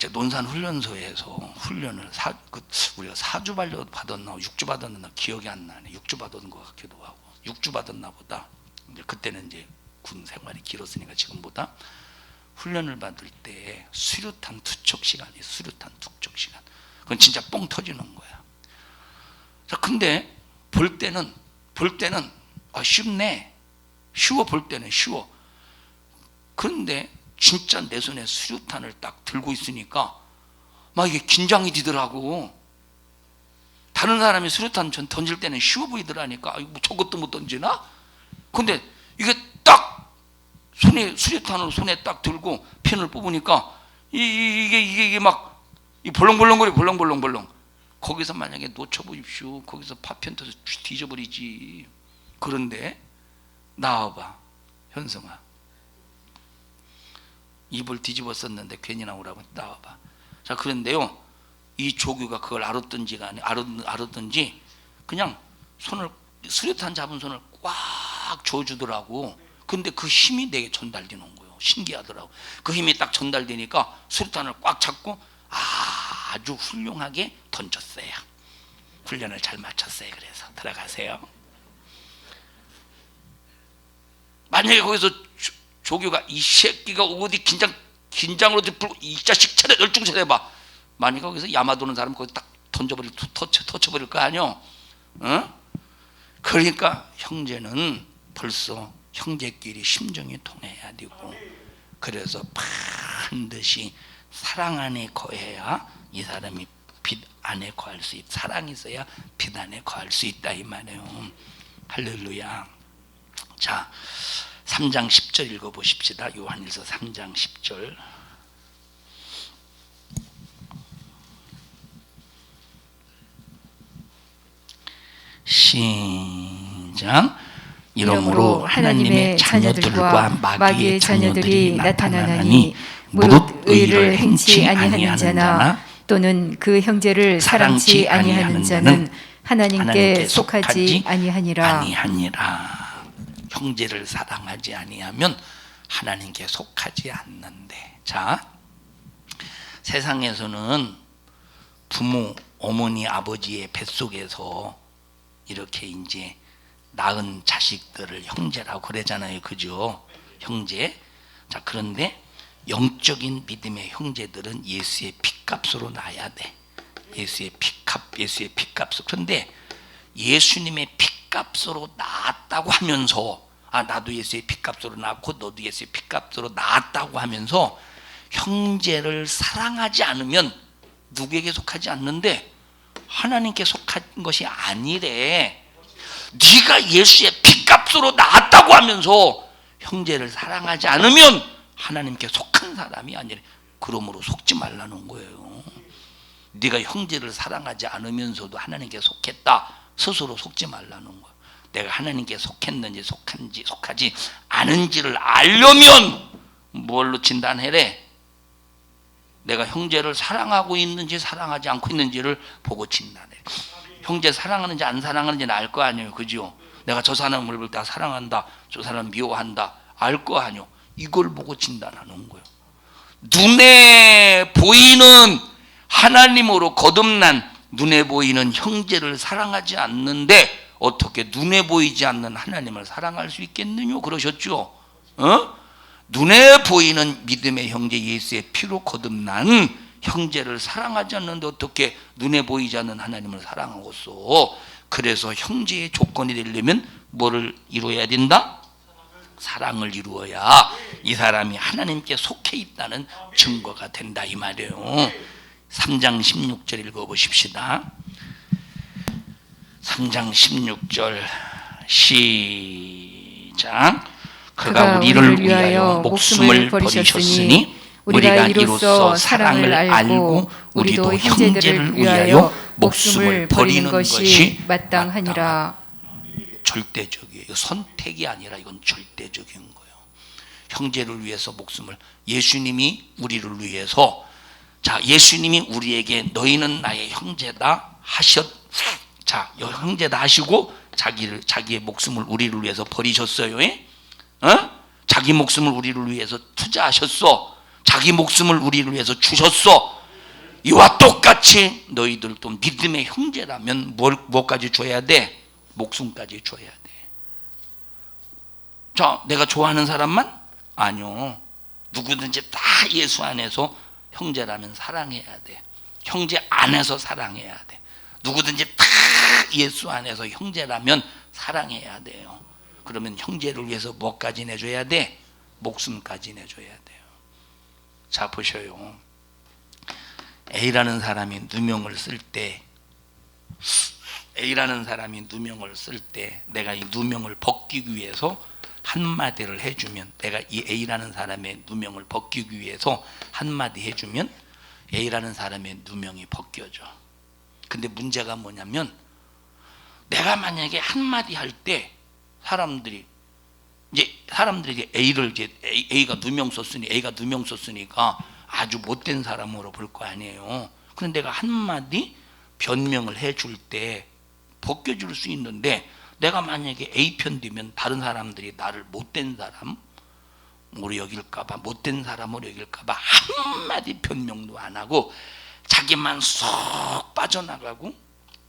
논산 훈련소에서 훈련을 우리가 4주 받았나 6주 받았나 기억이 안 나네. 6주 받은 것 같기도 하고 6주 받았나 보다. 이제 그때는 이제 군 생활이 길었으니까 지금보다 훈련을 받을 때 수류탄 투척 시간이 수류탄 투척 시간. 그건 진짜 뻥 터지는 거야. 자, 근데 볼 때는 쉽네. 쉬워. 볼 때는 쉬워. 그런데 진짜 내 손에 수류탄을 딱 들고 있으니까 막 이게 긴장이 되더라고. 다른 사람이 수류탄 던질 때는 쉬워 보이더라니까. 뭐 저것도 못 던지나? 근데 이게 딱 수류탄을 손에 딱 들고 펜을 뽑으니까 이게 막 벌렁벌렁. 거기서 만약에 놓쳐보십시오. 거기서 파편 터서 뒤져버리지. 그런데 나와봐, 현성아. 입을 뒤집었었는데 괜히 나오라고. 나와봐. 자, 그런데요, 이 조교가 그걸 알았던지 그냥 수류탄 잡은 손을 꽉 줘주더라고. 근데 그 힘이 내게 전달되는 거예요. 신기하더라고. 그 힘이 딱 전달되니까 수류탄을 꽉 잡고 아주 훌륭하게 던졌어요. 훈련을 잘 마쳤어요. 그래서 들어가세요. 만약에 거기서 조교가 이 새끼가 어디 긴장으로 불고 이 자식 차례 열중 차려봐. 만약에 거기서 야마 도는 사람 거기 딱 터쳐버릴 거 아니요? 어? 그러니까 형제는 벌써 형제끼리 심정이 통해야 되고, 그래서 반드시 사랑 안에 거해야 이 사람이 빛 안에 거할 수 있다. 사랑이 있어야 빛 안에 거할 수 있다 이 말이에요. 할렐루야. 자, 3장 10절 읽어보십시다. 요한일서 3장 10절. 시작. 이러므로 하나님의 자녀들과 마귀의 자녀들이 나타나나니 무릇 의를 행치 아니하는 자나 또는 그 형제를 사랑치 아니하는 자는 하나님께 속하지 아니하니라. 형제를 사랑하지 아니하면 하나님께 속하지 않는데. 자, 세상에서는 부모, 어머니, 아버지의 뱃속에서 이렇게 이제 낳은 자식들을 형제라고 그러잖아요. 그죠? 형제. 자, 그런데 영적인 믿음의 형제들은 예수의 피값으로 낳아야 돼. 예수의 피값으로. 그런데 예수님의 피값으로 낳았다고 하면서, 나도 예수의 피값으로 낳고 너도 예수의 피값으로 낳았다고 하면서 형제를 사랑하지 않으면 누구에게 속하지 않는데 하나님께 속한 것이 아니래. 네가 예수의 피값으로 낳았다고 하면서 형제를 사랑하지 않으면 하나님께 속한 사람이 아니래. 그러므로 속지 말라는 거예요. 네가 형제를 사랑하지 않으면서도 하나님께 속했다, 스스로 속지 말라는 거예요. 내가 하나님께 속했는지 속하지 않은지를 알려면 뭘로 진단해래? 내가 형제를 사랑하고 있는지 사랑하지 않고 있는지를 보고 진단해. 형제 사랑하는지 안 사랑하는지는 알 거 아니에요. 그죠? 내가 저 사람을 볼 때 사랑한다, 저 사람 미워한다, 알 거 아니에요. 이걸 보고 진단하는 거예요. 눈에 보이는 하나님으로 거듭난 눈에 보이는 형제를 사랑하지 않는데 어떻게 눈에 보이지 않는 하나님을 사랑할 수 있겠느냐 그러셨죠. 눈에 보이는 믿음의 형제 예수의 피로 거듭난 형제를 사랑하지 않는데 어떻게 눈에 보이지 않는 하나님을 사랑하고서. 그래서 형제의 조건이 되려면 뭐를 이루어야 된다? 사랑을 이루어야 이 사람이 하나님께 속해 있다는 증거가 된다 이 말이에요. 3장 16절 읽어보십시다. 3장 16절 시작. 그가 우리를 위하여 목숨을 버리셨으니 우리가 이로써 사랑을 알고 우리도 형제들을 위하여 목숨을 버리는 것이 마땅하니라. 절대적이에요. 선택이 아니라 이건 절대적인 거예요. 형제를 위해서 목숨을, 예수님이 우리를 위해서, 자, 예수님이 우리에게 너희는 나의 형제다 자, 형제다 하시고 자기의 목숨을 우리를 위해서 버리셨어요. 자기 목숨을 우리를 위해서 투자하셨어. 자기 목숨을 우리를 위해서 주셨어. 이와 똑같이 너희들도 믿음의 형제라면 뭐까지 줘야 돼? 목숨까지 줘야 돼. 자, 내가 좋아하는 사람만? 아니요. 누구든지 다 예수 안에서 형제라면 사랑해야 돼. 형제 안에서 사랑해야 돼. 누구든지 다 예수 안에서 형제라면 사랑해야 돼요. 그러면 형제를 위해서 뭐까지 내줘야 돼? 목숨까지 내줘야 돼요. 자, 보셔요. A라는 사람이 누명을 쓸 때, 내가 이 누명을 벗기기 위해서 한마디를 해주면, 내가 이 A라는 사람의 누명을 벗기기 위해서 한마디 해주면 A라는 사람의 누명이 벗겨져. 근데 문제가 뭐냐면, 내가 만약에 한마디 할 때 사람들이 A가 누명 썼으니까 아주 못된 사람으로 볼 거 아니에요. 그런데 내가 한마디 변명을 해줄 때 벗겨줄 수 있는데, 내가 만약에 A 편 되면 다른 사람들이 나를 못된 사람으로 여길까봐 한마디 변명도 안 하고 자기만 쏙 빠져나가고,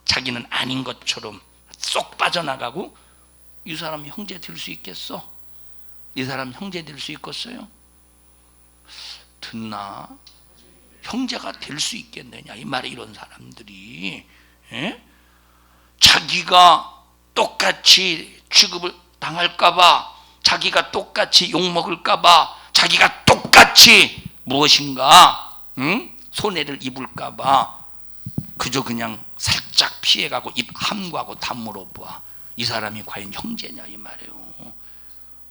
자기는 아닌 것처럼 쏙 빠져나가고, 이 사람 형제 될 수 있겠어? 이 사람 형제 될 수 있겠어요? 듣나? 형제가 될 수 있겠느냐 이 말에, 이런 사람들이 자기가 똑같이 취급을 당할까봐, 자기가 똑같이 욕먹을까봐, 자기가 똑같이 무엇인가 손해를 입을까봐 그저 그냥 살짝 피해가고 입 함구하고 다 물어봐. 이 사람이 과연 형제냐 이 말이에요.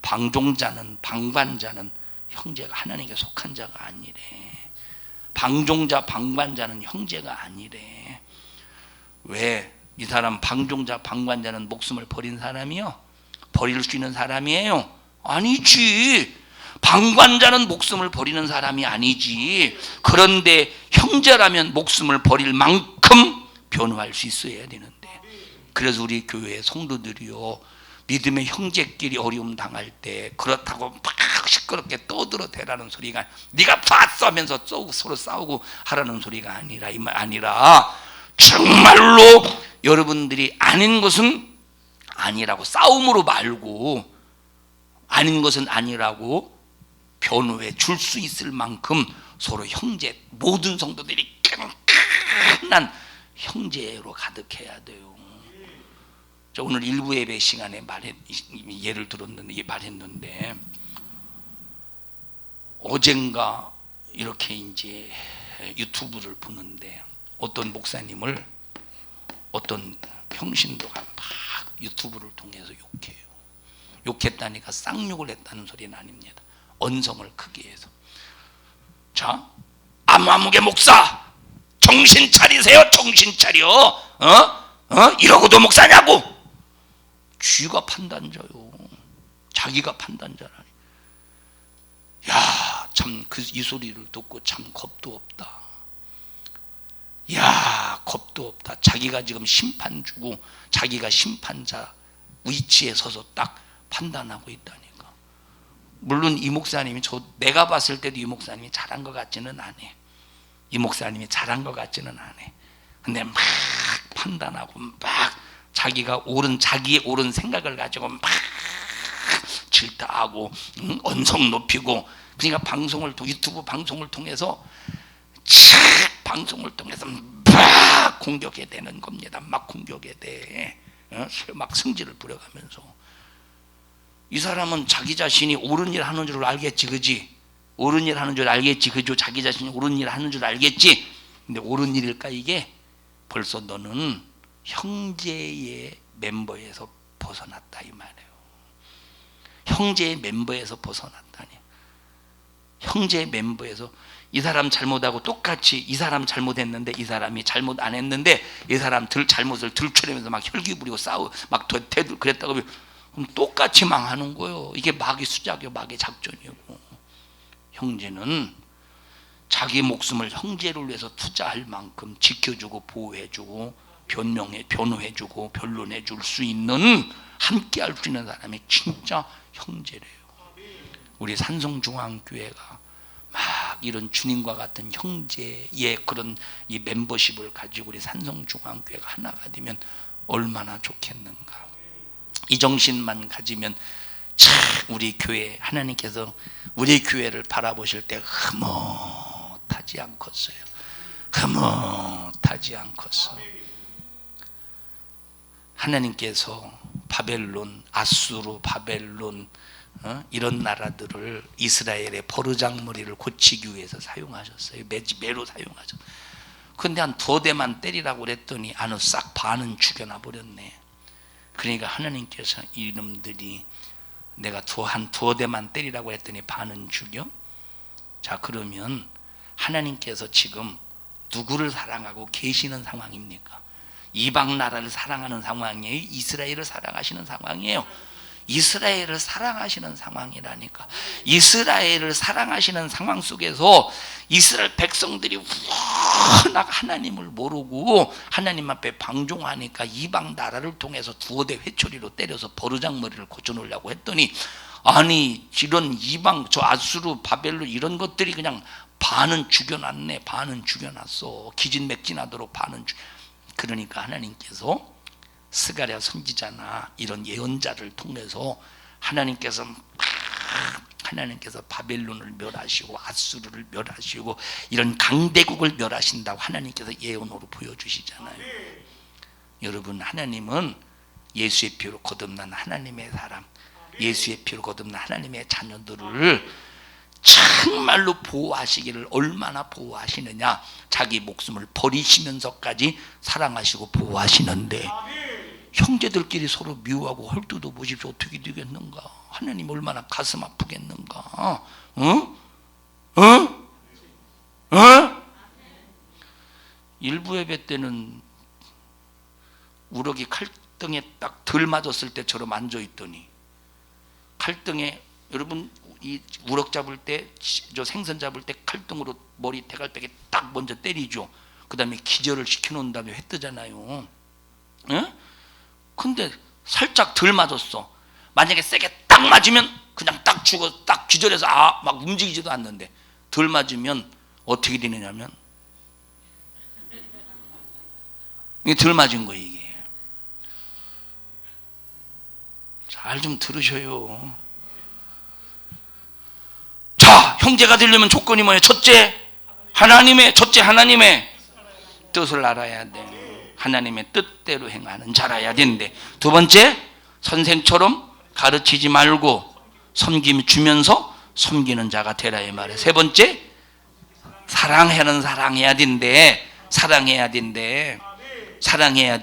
방종자는, 방관자는 형제가 하나님께 속한 자가 아니래. 방종자, 방관자는 형제가 아니래. 왜? 이 사람 방종자, 방관자는 목숨을 버린 사람이요? 버릴 수 있는 사람이에요? 아니지. 방관자는 목숨을 버리는 사람이 아니지. 그런데 형제라면 목숨을 버릴 만큼 변호할 수 있어야 되는데, 그래서 우리 교회 성도들이요, 믿음의 형제끼리 어려움 당할 때 그렇다고 막 시끄럽게 떠들어대라는 소리가, 네가 봤어 하면서 서로 싸우고 하라는 소리가 아니라 정말로 여러분들이 아닌 것은 아니라고, 싸움으로 말고 아닌 것은 아니라고 변호해 줄 수 있을 만큼 서로 형제, 모든 성도들이 끈끈한 형제로 가득해야 돼요. 저 오늘 일부 예배 시간에 예를 들었는데, 말했는데, 어젠가 이렇게 이제 유튜브를 보는데 어떤 목사님을 어떤 평신도가 막 유튜브를 통해서 욕해요. 욕했다니까 쌍욕을 했다는 소리는 아닙니다. 언성을 크게 해서. 자, 아무개 목사 정신 차리세요. 정신 차려. 이러고도 목사냐고. 쥐가 판단자요. 자기가 판단자라니. 야, 참 이 소리를 듣고 참 겁도 없다. 야, 겁도 없다. 자기가 지금 심판주고 자기가 심판자 위치에 서서 딱 판단하고 있다니까. 물론 이 목사님이, 내가 봤을 때도 이 목사님이 잘한 것 같지는 않아. 이 목사님이 잘한 것 같지는 않아. 근데 막 판단하고 막 자기의 옳은 생각을 가지고 막 질타하고 언성 높이고, 그러니까 유튜브 방송을 통해서 막 공격해 되는 겁니다. 막 공격해 돼. 막 승질을 부려가면서. 이 사람은 자기 자신이 옳은 일 하는 줄 알겠지, 그지? 옳은 일 하는 줄 알겠지, 그죠? 자기 자신이 옳은 일 하는 줄 알겠지. 근데 옳은 일일까 이게? 벌써 너는 형제의 멤버에서 벗어났다 이 말이에요. 형제의 멤버에서 벗어났다니. 형제의 멤버에서, 이 사람 잘못하고 똑같이 이 사람 잘못했는데 이 사람이 잘못 안 했는데 이 사람 잘못을 들추려면서 막 혈기 부리고 싸우고 막 그랬다고 그럼 똑같이 망하는 거예요. 이게 마귀 수작이요, 마귀 작전이고. 형제는 자기 목숨을 형제를 위해서 투자할 만큼 지켜주고 보호해주고 변호해주고 변론해줄 수 있는, 함께할 수 있는 사람이 진짜 형제래요. 우리 산성중앙교회가 막 이런 주님과 같은 형제의 그런 이 멤버십을 가지고 우리 산성중앙교회가 하나가 되면 얼마나 좋겠는가. 이 정신만 가지면 참 우리 교회, 하나님께서 우리 교회를 바라보실 때 흐뭇하지 않겠어요. 흐뭇하지 않겠어. 하나님께서 바벨론, 아수르, 바벨론 이런 나라들을 이스라엘의 버르장머리를 고치기 위해서 사용하셨어요. 매로 사용하셨어요. 근데 한 2대만 때리라고 그랬더니 안을 싹 반은 죽여놔 버렸네. 그러니까 하나님께서 이놈들이 내가 한 2대만 때리라고 했더니 반은 죽여? 자, 그러면 하나님께서 지금 누구를 사랑하고 계시는 상황입니까? 이방 나라를 사랑하는 상황이에요? 이스라엘을 사랑하시는 상황이에요? 이스라엘을 사랑하시는 상황이라니까. 이스라엘을 사랑하시는 상황 속에서 이스라엘 백성들이 워낙 하나님을 모르고 하나님 앞에 방종하니까 이방 나라를 통해서 2대 회초리로 때려서 버르장머리를 고쳐놓으려고 했더니, 아니 이런 이방 저 아수르 바벨론 이런 것들이 그냥 반은 죽여놨네. 반은 죽여놨어. 기진맥진하도록 반은 그러니까 하나님께서 스가랴 선지자나 이런 예언자를 통해서 하나님께서 바벨론을 멸하시고 아수르를 멸하시고 이런 강대국을 멸하신다고 하나님께서 예언으로 보여주시잖아요. 여러분, 하나님은 예수의 피로 거듭난 하나님의 사람, 예수의 피로 거듭난 하나님의 자녀들을 정말로 보호하시기를 얼마나 보호하시느냐. 자기 목숨을 버리시면서까지 사랑하시고 보호하시는데 형제들끼리 서로 미워하고 헐뜯어 보십시오. 어떻게 되겠는가. 하나님 얼마나 가슴 아프겠는가. 일부 예배 때는 우럭이 칼등에 딱 덜 맞았을 때처럼 앉아있더니, 칼등에, 여러분 이 우럭 잡을 때, 저 생선 잡을 때 칼등으로 머리 대갈백에 딱 먼저 때리죠. 그 다음에 기절을 시켜놓은 다음에 회 뜨잖아요. 근데 살짝 덜 맞았어. 만약에 세게 딱 맞으면 그냥 딱 죽어, 딱 기절해서 막 움직이지도 않는데, 덜 맞으면 어떻게 되느냐면 이게 덜 맞은 거예요. 이게 잘 좀 들으셔요. 자, 형제가 되려면 조건이 뭐예요? 첫째 하나님의 뜻을 알아야 돼. 하나님의 뜻대로 행하는 자라야 되는데, 2번째 선생처럼 가르치지 말고 섬김 주면서 섬기는 자가 되라 이 말이에요. 3번째 사랑해야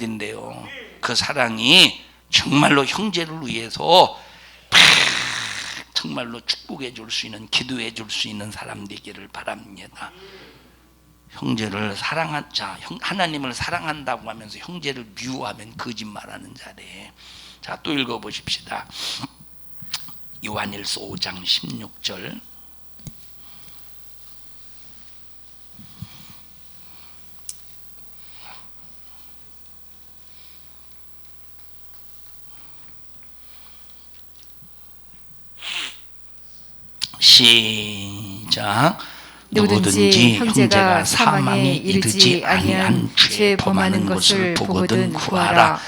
된대요. 그 사랑이 정말로 형제를 위해서 정말로 축복해 줄 수 있는, 기도해 줄 수 있는 사람 되기를 바랍니다. 형제를 하나님을 사랑한다고 하면서 형제를 미워하면 거짓말하는 자래. 자, 또 읽어보십시다. 요한일서 5장 16절. 시작. 누구든지 형제가 사망에 이르지 아니한 죄 범하는 것을 보거든 구하라.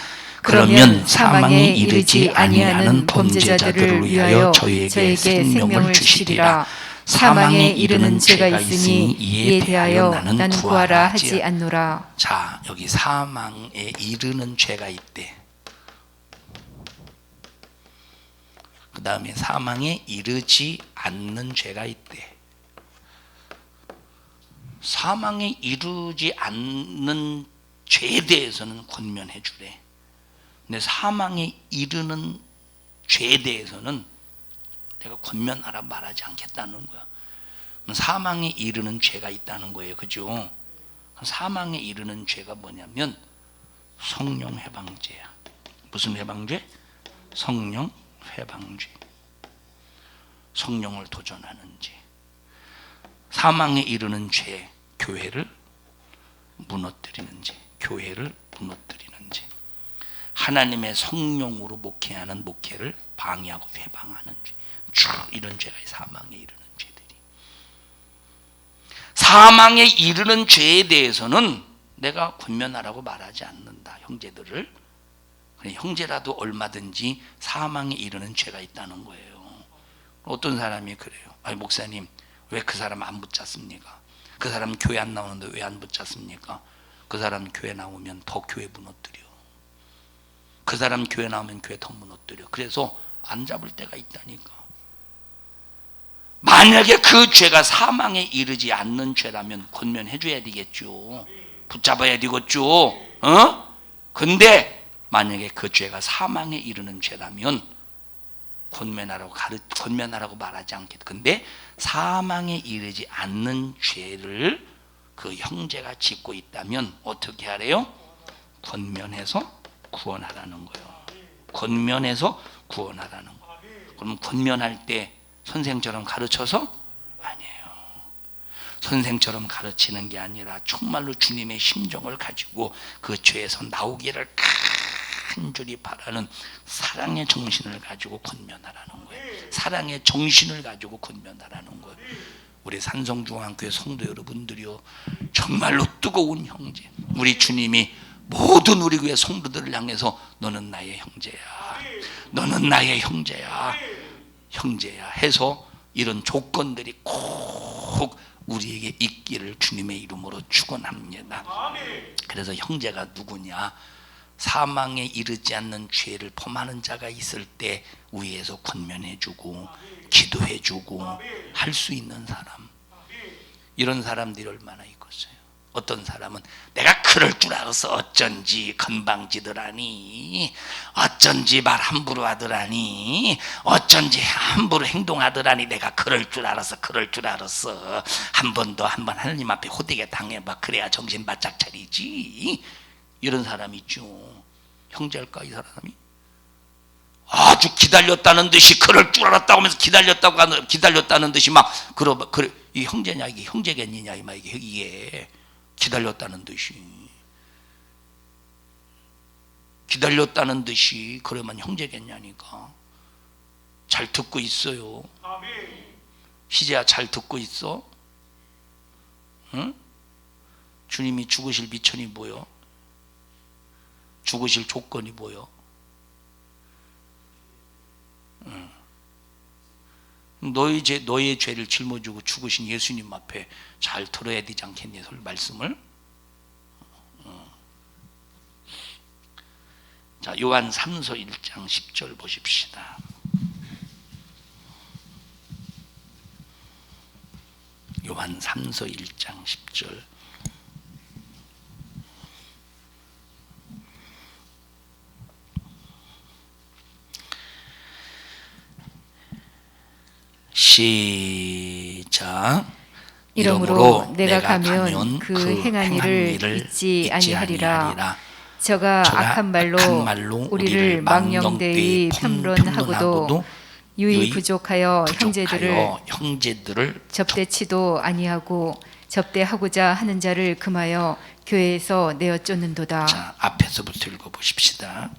그러면 사망에 이르지 아니하는 범죄자들을 위하여 저에게 생명을 주시리라. 사망에 이르는 죄가 있으니 이에 대하여 나는 구하라 하지 않노라. 자, 여기 사망에 이르는 죄가 있대. 그 다음에 사망에 이르지 않는 죄가 있대. 사망에 이르지 않는 죄에 대해서는 권면해 주래. 근데 사망에 이르는 죄에 대해서는 내가 권면하라 말하지 않겠다는 거야. 사망에 이르는 죄가 있다는 거예요. 그죠? 사망에 이르는 죄가 뭐냐면 성령 회방죄야. 무슨 회방죄? 성령 회방죄. 성령을 도전하는 죄. 사망에 이르는 죄, 교회를 무너뜨리는 죄. 죄. 하나님의 성령으로 목회하는 목회를 방해하고 회방하는 죄. 쭉 이런 죄가 사망에 이르는 죄들이. 사망에 이르는 죄에 대해서는 내가 권면하라고 말하지 않는다. 형제들을. 형제라도 얼마든지 사망에 이르는 죄가 있다는 거예요. 어떤 사람이 그래요. 아니 목사님, 왜 그 사람 안 붙잡습니까? 그 사람 교회 안 나오는데 왜 안 붙잡습니까? 그 사람 교회 나오면 더 교회 무너뜨려. 그 사람 교회 나오면 교회 더 무너뜨려. 그래서 안 잡을 때가 있다니까. 만약에 그 죄가 사망에 이르지 않는 죄라면 권면해 줘야 되겠죠. 붙잡아야 되겠죠. 근데 만약에 그 죄가 사망에 이르는 죄라면 권면하라고 말하지 않겠다. 근데 사망에 이르지 않는 죄를 그 형제가 짓고 있다면 어떻게 하래요? 권면해서 구원하라는 거예요. 권면해서 구원하라는 거예요. 그럼 권면할 때 선생처럼 가르쳐서? 아니에요. 선생처럼 가르치는 게 아니라 정말로 주님의 심정을 가지고 그 죄에서 나오기를 간절히 바라는 사랑의 정신을 가지고 권면하라는 거예요. 사랑의 정신을 가지고 권면하라는 거예요. 우리 산성중앙교회 성도 여러분들이요, 정말로 뜨거운 형제, 우리 주님이 모든 우리 교회 성도들을 향해서 너는 나의 형제야, 너는 나의 형제야, 형제야 해서 이런 조건들이 꼭 우리에게 있기를 주님의 이름으로 축원합니다. 그래서 형제가 누구냐? 사망에 이르지 않는 죄를 범하는 자가 있을 때 위에서 권면해주고 기도해주고 할 수 있는 사람, 이런 사람들이 얼마나 있겠어요. 어떤 사람은 내가 그럴 줄 알았어, 어쩐지 건방지더라니, 어쩐지 말 함부로 하더라니, 어쩐지 함부로 행동하더라니, 내가 그럴 줄 알았어, 한 번 하나님 앞에 호되게 당해봐, 그래야 정신 바짝 차리지. 이런 사람이 있죠. 형제일까 이 사람이? 아주 기다렸다는 듯이 그럴 줄 알았다고 하면서 기다렸다는 듯이 막 그래 이 형제냐, 이게 형제겠느냐 이 말, 이게 기다렸다는 듯이 그러면 형제겠냐니까. 잘 듣고 있어요. 희재야, 잘 듣고 있어? 응? 주님이 죽으실 미천이 뭐요? 죽으실 조건이 뭐요? 너의 죄를 짊어지고 죽으신 예수님 앞에 잘 들어야 되지 않겠니? 말씀을. 자, 요한 3서 1장 10절 보십시다. 요한 3서 1장 10절. 시작. 이러므로 내가 가면 그 행한 일을 잊지 아니하리라. 저가 악한 말로 우리를 망령되이 편론하고도 유의 부족하여 형제들을 접대치도 아니하고 접대하고자 하는 자를 금하여 교회에서 내어 쫓는도다. 자, 앞에서부터 읽어보십시다.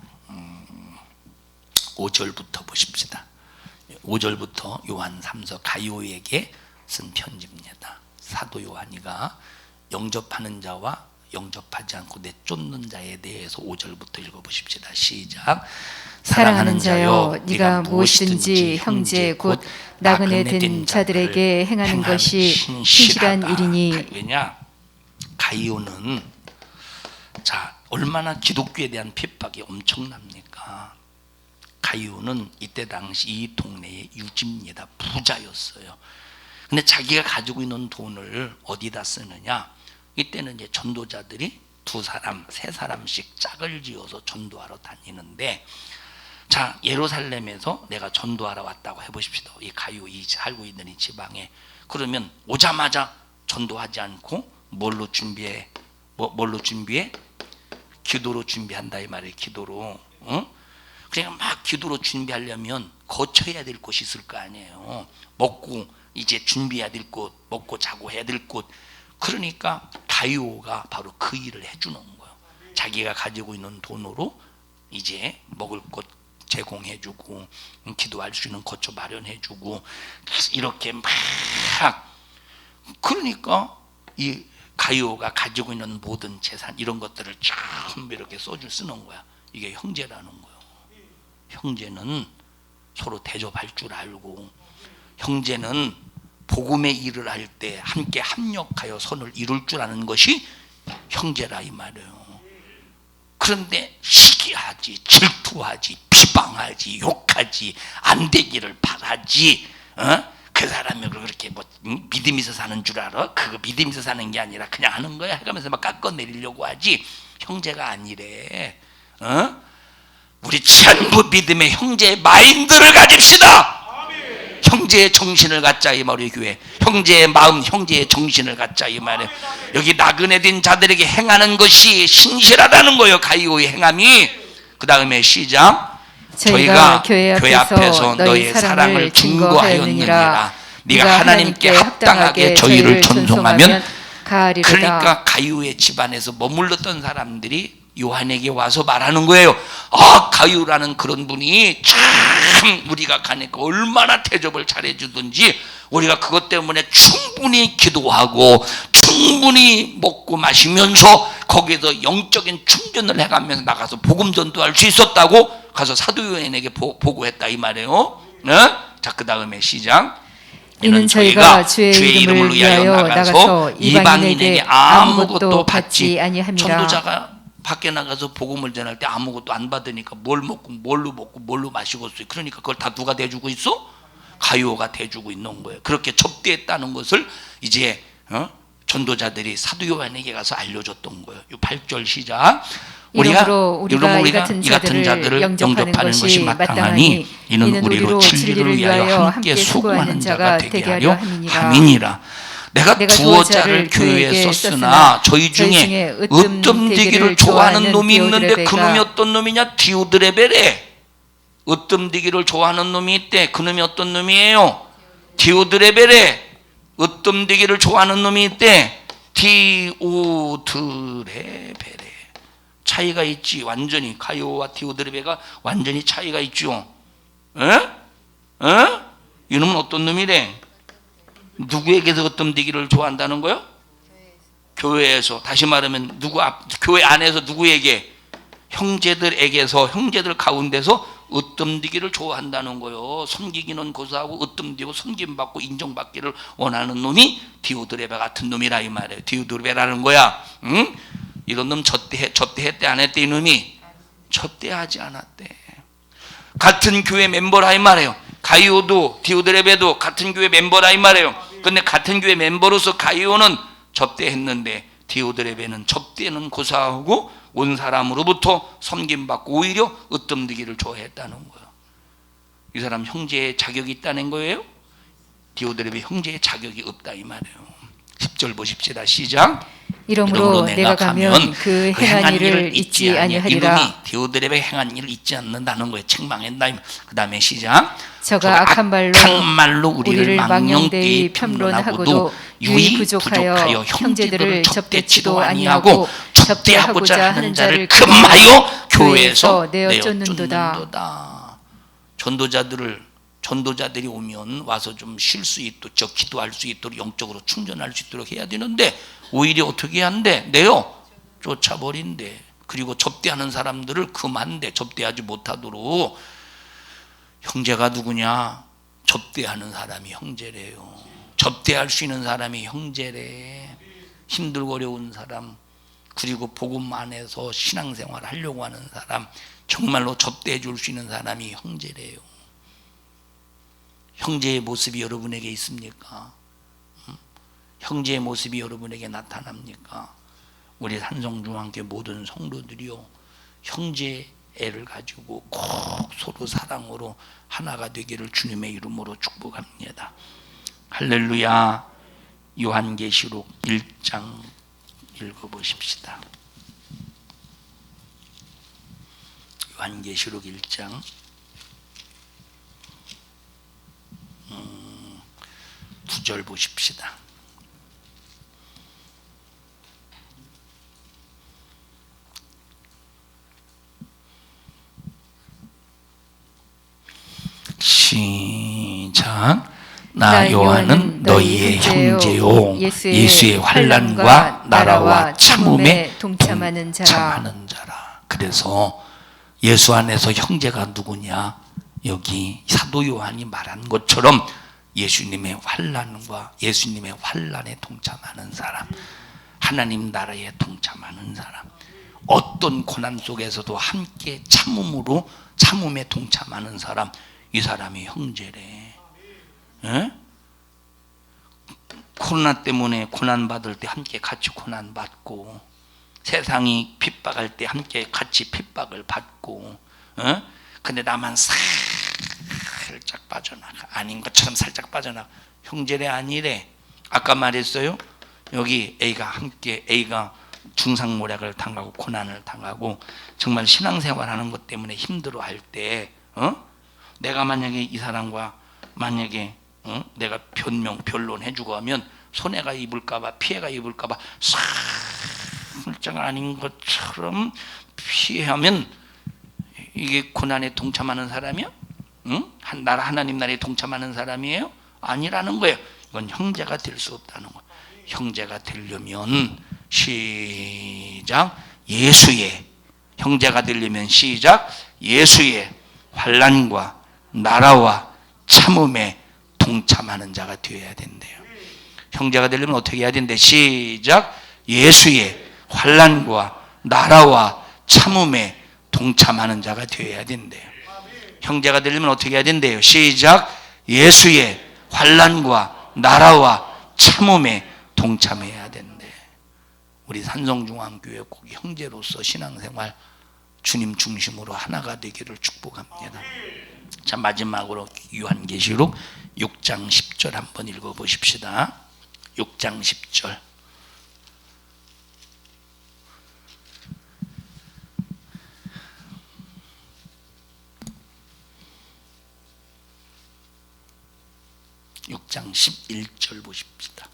5절부터 보십시다. 5절부터 요한 3서 가이오에게 쓴 편지입니다. 사도 요한이가 영접하는 자와 영접하지 않고 내쫓는 자에 대해서 5절부터 읽어보십시다. 시작. 사랑하는 자여, 네가 무엇이든지 형제 곧 나그네 된 자들에게 행하는 것이 신실한 일이니. 왜냐? 가이오는 자, 얼마나 기독교에 대한 핍박이 엄청납니까? 가이오는 이때 당시 이 동네의 유지입니다. 부자였어요. 근데 자기가 가지고 있는 돈을 어디다 쓰느냐? 이때는 이제 전도자들이 2사람, 3사람씩 짝을 지어서 전도하러 다니는데, 자, 예루살렘에서 내가 전도하러 왔다고 해보십시다. 이 가이오, 이 살고 있는 이 지방에. 그러면 오자마자 전도하지 않고 뭘로 준비해? 뭘로 준비해? 기도로 준비한다 이 말이에요. 기도로. 그러니까 막 기도로 준비하려면 거쳐야 될 곳이 있을 거 아니에요. 먹고 이제 준비해야 될 곳, 먹고 자고 해야 될 곳. 그러니까 가이오가 바로 그 일을 해주는 거예요. 자기가 가지고 있는 돈으로 이제 먹을 것 제공해주고, 기도할 수 있는 거처 마련해주고, 이렇게 막. 그러니까 이 가이오가 가지고 있는 모든 재산 이런 것들을 전부 이렇게 쓰는 거야. 이게 형제라는 거예요. 형제는 서로 대접할 줄 알고, 형제는 복음의 일을 할 때 함께 합력하여 선을 이룰 줄 아는 것이 형제라 이 말이에요. 그런데 시기하지, 질투하지, 비방하지, 욕하지, 안 되기를 바라지, 그 사람이 그렇게 뭐 믿음이 있어 사는 줄 알아? 그거 믿음이 있어 사는 게 아니라 그냥 하는 거야 해가면서 막 깎아내리려고 하지, 형제가 아니래. 우리 전부 믿음의 형제의 마인드를 가집시다. 형제의 정신을 갖자 이 말이에요. 교회 형제의 마음, 형제의 정신을 갖자 이 말이에요. 여기 나그네 된 자들에게 행하는 것이 신실하다는 거예요. 가이오의 행함이. 그 다음에 시작. 저희가 교회 앞에서 너의 사랑을 증거하였느니라. 네가 하나님께 합당하게 저희를 전송하면 가리로다. 그러니까 가이오의 집안에서 머물렀던 사람들이 요한에게 와서 말하는 거예요. 가이오라는 그런 분이 참 우리가 가니까 얼마나 대접을 잘해주든지 우리가 그것 때문에 충분히 기도하고 충분히 먹고 마시면서 거기에서 영적인 충전을 해가면서 나가서 복음 전도할 수 있었다고 가서 사도 요한에게 보고했다 이 말이에요. 자, 그 다음에 시작. 이는 저희가 주의 이름을 위하여 나가서 이방인에게 아무것도 받지 아니함이라. 전도자가 밖에 나가서 복음을 전할 때 아무것도 안 받으니까 뭘 먹고 뭘로 마시고 있어요. 그러니까 그걸 다 누가 대주고 있어? 가이오가 대주고 있는 거예요. 그렇게 접대했다는 것을 이제 전도자들이 사도 요한에게 가서 알려줬던 거예요. 8절 시작. 우리가 이 같은 자들을 영접하는 것이 마땅하니 이는 우리로 진리를 위하여 함께 수고하는 자가 되게 하려 함이니라. 내가 두어 자를 교회에 썼으나 저희 중에 으뜸되기를 좋아하는 놈이 있는데 그 놈이 어떤 놈이냐? 디오드레베래. 으뜸되기를 좋아하는 놈이 있대. 그 놈이 어떤 놈이에요? 디오드레베래. 으뜸되기를 좋아하는 놈이 있대. 디오드레베레. 차이가 있지. 완전히 가이오와 디오드레베가 완전히 차이가 있죠. 이놈은 어떤 놈이래? 누구에게서 으뜸되기를 좋아한다는 거요? 교회에서. 다시 말하면 교회 안에서 누구에게? 형제들에게서, 형제들 가운데서 으뜸되기를 좋아한다는 거요. 섬기기는 고사하고 으뜸되고 섬김받고 인정받기를 원하는 놈이 디오드레베 같은 놈이라 이 말이에요. 디오드레베라는 거야. 이런 놈 접대했대 안 했대? 이놈이 접대하지 않았대. 같은 교회 멤버라 이 말이에요. 가이오도 디오드레베도 같은 교회 멤버라 이 말이에요. 그런데 같은 교회 멤버로서 가이오는 접대했는데 디오드레베는 접대는 고사하고 온 사람으로부터 섬김받고 오히려 으뜸되기를 좋아했다는 거예요. 이 사람 형제의 자격이 있다는 거예요? 디오드레베 형제의 자격이 없다 이 말이에요. 10절 보십시다. 시작. 이러므로 내가 가면 그 행한 일을 잊지 아니하리라. 이분이 디오드레베 행한 일을 잊지 않는다는 거예요. 책망했다. 그 다음에 시작. 저가 악한 말로 우리를 망령되이 편론하고도 유이 부족하여 형제들을 접대치도 아니하고 접대하고자 하는 자를 금하여 교회에서 내어 쫓는도다. 전도자들이 오면 와서 좀 쉴 수 있도록, 기도할 수 있도록, 영적으로 충전할 수 있도록 해야 되는데 오히려 어떻게 한대? 내요 쫓아버린대. 그리고 접대하는 사람들을 금한대. 접대하지 못하도록. 형제가 누구냐? 접대하는 사람이 형제래요. 접대할 수 있는 사람이 형제래. 힘들고 어려운 사람, 그리고 복음 안에서 신앙생활 하려고 하는 사람, 정말로 접대해 줄 수 있는 사람이 형제래요. 형제의 모습이 여러분에게 있습니까? 형제의 모습이 여러분에게 나타납니까? 우리 산성중앙교회 모든 성도들이요, 형제애를 가지고 꼭 서로 사랑으로 하나가 되기를 주님의 이름으로 축복합니다. 할렐루야. 요한계시록 1장 읽어보십시다. 요한계시록 1장 9절 보십시다. 시작. 나 요한은 너희의 형제요 예수의 환난과 나라와 참음에 동참하는 자라. 그래서 예수 안에서 형제가 누구냐? 여기 사도 요한이 말한 것처럼 예수님의 환난에 동참하는 사람, 하나님 나라에 동참하는 사람, 어떤 고난 속에서도 함께 참음에 동참하는 사람, 이 사람이 형제래. 에? 코로나 때문에 고난 받을 때 함께 같이 고난 받고, 세상이 핍박할 때 함께 같이 핍박을 받고, 근데 나만 살짝 빠져나가, 아닌 것처럼 살짝 빠져나가. 형제래 아니래. 아까 말했어요. 여기 A가 중상모략을 당하고 고난을 당하고 정말 신앙생활하는 것 때문에 힘들어할 때, 내가 만약에 이 사람과 만약에 내가 변론해주고 하면 손해가 입을까봐, 피해가 입을까봐 살짝 아닌 것처럼 피하면 이게 고난에 동참하는 사람이야? 하나님 나라에 동참하는 사람이에요? 아니라는 거예요. 이건 형제가 될 수 없다는 거예요. 형제가 되려면 시작 예수의, 형제가 되려면 시작 예수의 환난과 나라와 참음에 동참하는 자가 되어야 된대요. 형제가 되려면 어떻게 해야 된대? 시작 예수의 환난과 나라와 참음에 동참하는 자가 되어야 된대요. 형제가 되려면 어떻게 해야 된대요? 시작 예수의 환난과 나라와 참음에 동참해야 된대. 우리 산성중앙교회 꼭 형제로서 신앙생활 주님 중심으로 하나가 되기를 축복합니다. 자, 마지막으로 요한계시록 6장 10절 한번 읽어보십시다. 6장 10절. (6장 11절) 보십시다.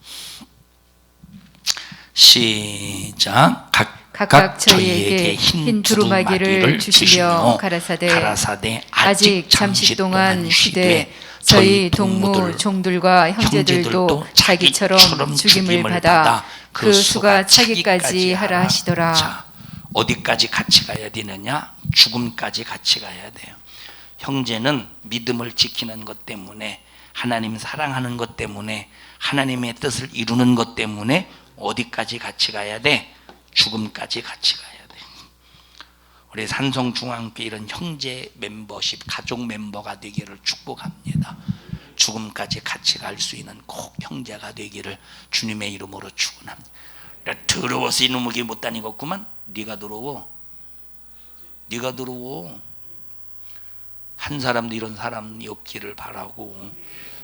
시작. 각각 저희에게 흰 두루마기를 주시며 가라사대 아직 잠시 동안 쉬되 저희 동무 종들과 형제들도 자기처럼 죽임을 받아 그 수가 차기까지 하라 하시더라. 자, 어디까지 같이 가야 되느냐? 죽음까지 같이 가야 돼요. 형제는 믿음을 지키는 것 때문에, 하나님 사랑하는 것 때문에, 하나님의 뜻을 이루는 것 때문에 어디까지 같이 가야 돼? 죽음까지 같이 가야 돼. 우리 산성중앙교회 이런 형제 멤버십, 가족 멤버가 되기를 축복합니다. 죽음까지 같이 갈 수 있는 꼭 형제가 되기를 주님의 이름으로 축원합니다. 더러워서 이놈에게 못 다니겠구만. 네가 더러워. 한 사람도 이런 사람이 없기를 바라고,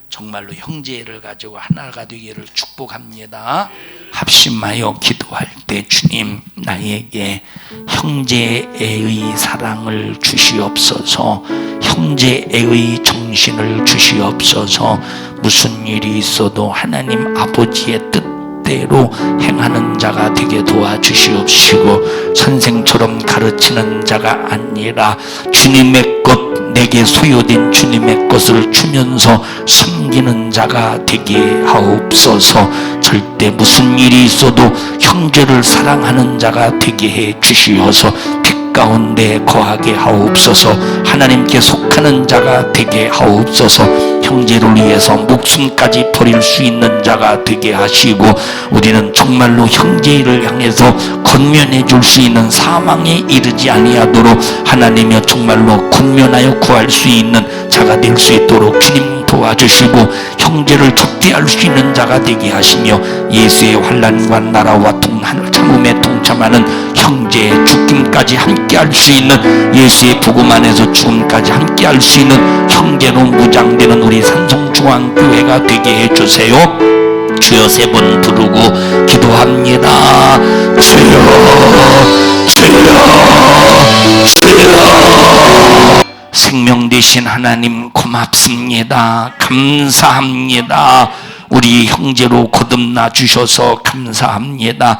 정말로 형제를 가지고 하나가 되기를 축복합니다. 합심하여 기도할 때 주님, 나에게 형제의 사랑을 주시옵소서, 형제의 정신을 주시옵소서. 무슨 일이 있어도 하나님 아버지의 뜻대로 행하는 자가 되게 도와주시옵시고, 선생처럼 가르치는 자가 아니라 주님의 것, 내게 소요된 주님의 것을 주면서 섬기는 자가 되게 하옵소서. 절대 무슨 일이 있어도 형제를 사랑하는 자가 되게 해 주시어서 빛 가운데 거하게 하옵소서. 하나님께 속하는 자가 되게 하옵소서. 형제를 위해서 목숨까지 버릴 수 있는 자가 되게 하시고, 우리는 정말로 형제를 향해서 권면해 줄 수 있는 사망에 이르지 아니하도록 하나님이여 정말로 권면하여 구할 수 있는 자가 될 수 있도록 주님 도와주시고, 형제를 적대할 수 있는 자가 되게 하시며, 예수의 환난과 나라와 참음에 동참하는 형제의 죽음까지 함께할 수 있는, 예수의 복음 안에서 죽음까지 함께할 수 있는 형제로 무장되는 우리 산성중앙교회가 되게 해주세요. 주여 세 번 부르고 기도합니다. 주여, 주여, 주여. 생명 되신 하나님 고맙습니다. 감사합니다. 우리 형제로 거듭나 주셔서 감사합니다.